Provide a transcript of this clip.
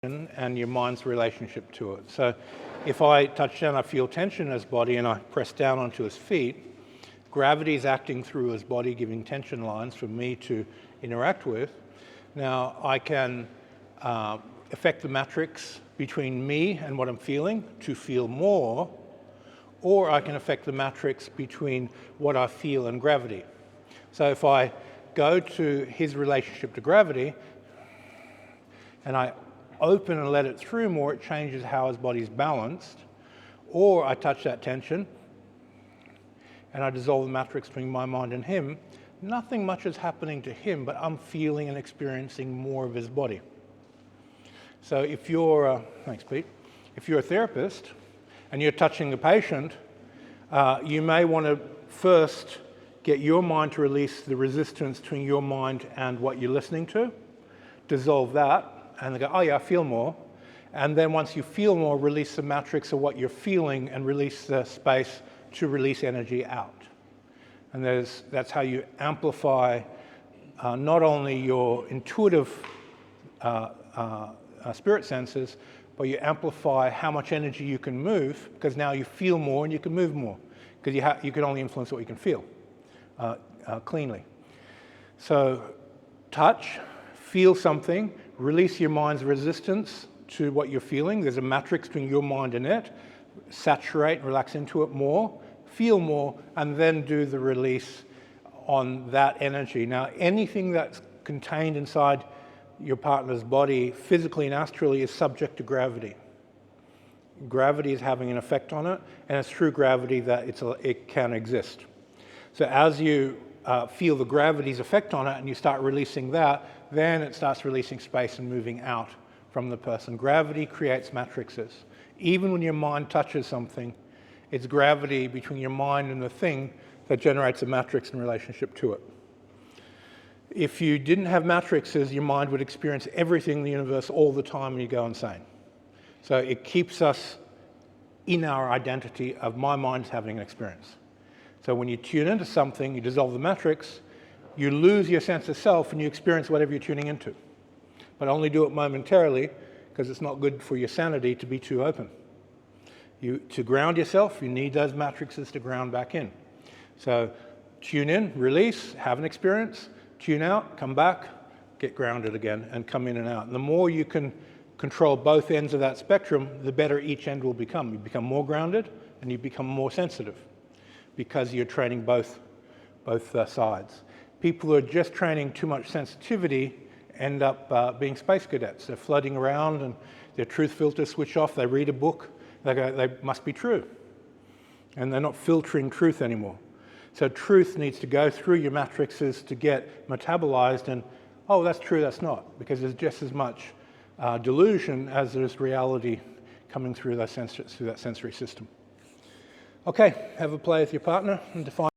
and your mind's relationship to it. So if I touch down, I feel tension in his body and I press down onto his feet, gravity is acting through his body, giving tension lines for me to interact with. Now I can affect the matrix between me and what I'm feeling to feel more, or I can affect the matrix between what I feel and gravity. So if I go to his relationship to gravity and I open and let it through more, it changes how his body's balanced. Or I touch that tension and I dissolve the matrix between my mind and him. Nothing much is happening to him, but I'm feeling and experiencing more of his body. So if you're, thanks Pete, if you're a therapist and you're touching the patient, you may want to first get your mind to release the resistance between your mind and what you're listening to, dissolve that, and they go, oh yeah, I feel more. And then once you feel more, release the matrix of what you're feeling and release the space to release energy out. And that's how you amplify not only your intuitive spirit senses, but you amplify how much energy you can move, because now you feel more and you can move more, because you can only influence what you can feel cleanly. So touch, feel something, release your mind's resistance to what you're feeling. There's a matrix between your mind and it. Saturate, relax into it more, feel more, and then do the release on that energy. Now, anything that's contained inside your partner's body, physically and astrally, is subject to gravity. Gravity is having an effect on it, and it's through gravity that it can exist. So as you feel the gravity's effect on it and you start releasing that, then it starts releasing space and moving out from the person. Gravity creates matrices. Even when your mind touches something, it's gravity between your mind and the thing that generates a matrix in relationship to it. If you didn't have matrices, your mind would experience everything in the universe all the time and you go insane. So it keeps us in our identity of my mind's having an experience. So when you tune into something, you dissolve the matrix, you lose your sense of self and you experience whatever you're tuning into. But only do it momentarily, because it's not good for your sanity to be too open. To ground yourself, you need those matrices to ground back in. So tune in, release, have an experience, tune out, come back, get grounded again, and come in and out. And the more you can control both ends of that spectrum, the better each end will become. You become more grounded and you become more sensitive, because you're training both sides. People who are just training too much sensitivity end up being space cadets. They're floating around and their truth filters switch off, they read a book, they go, they must be true. And they're not filtering truth anymore. So truth needs to go through your matrices to get metabolized and, oh, that's true, that's not, because there's just as much delusion as there's reality coming through that sensory system. Okay, have a play with your partner and define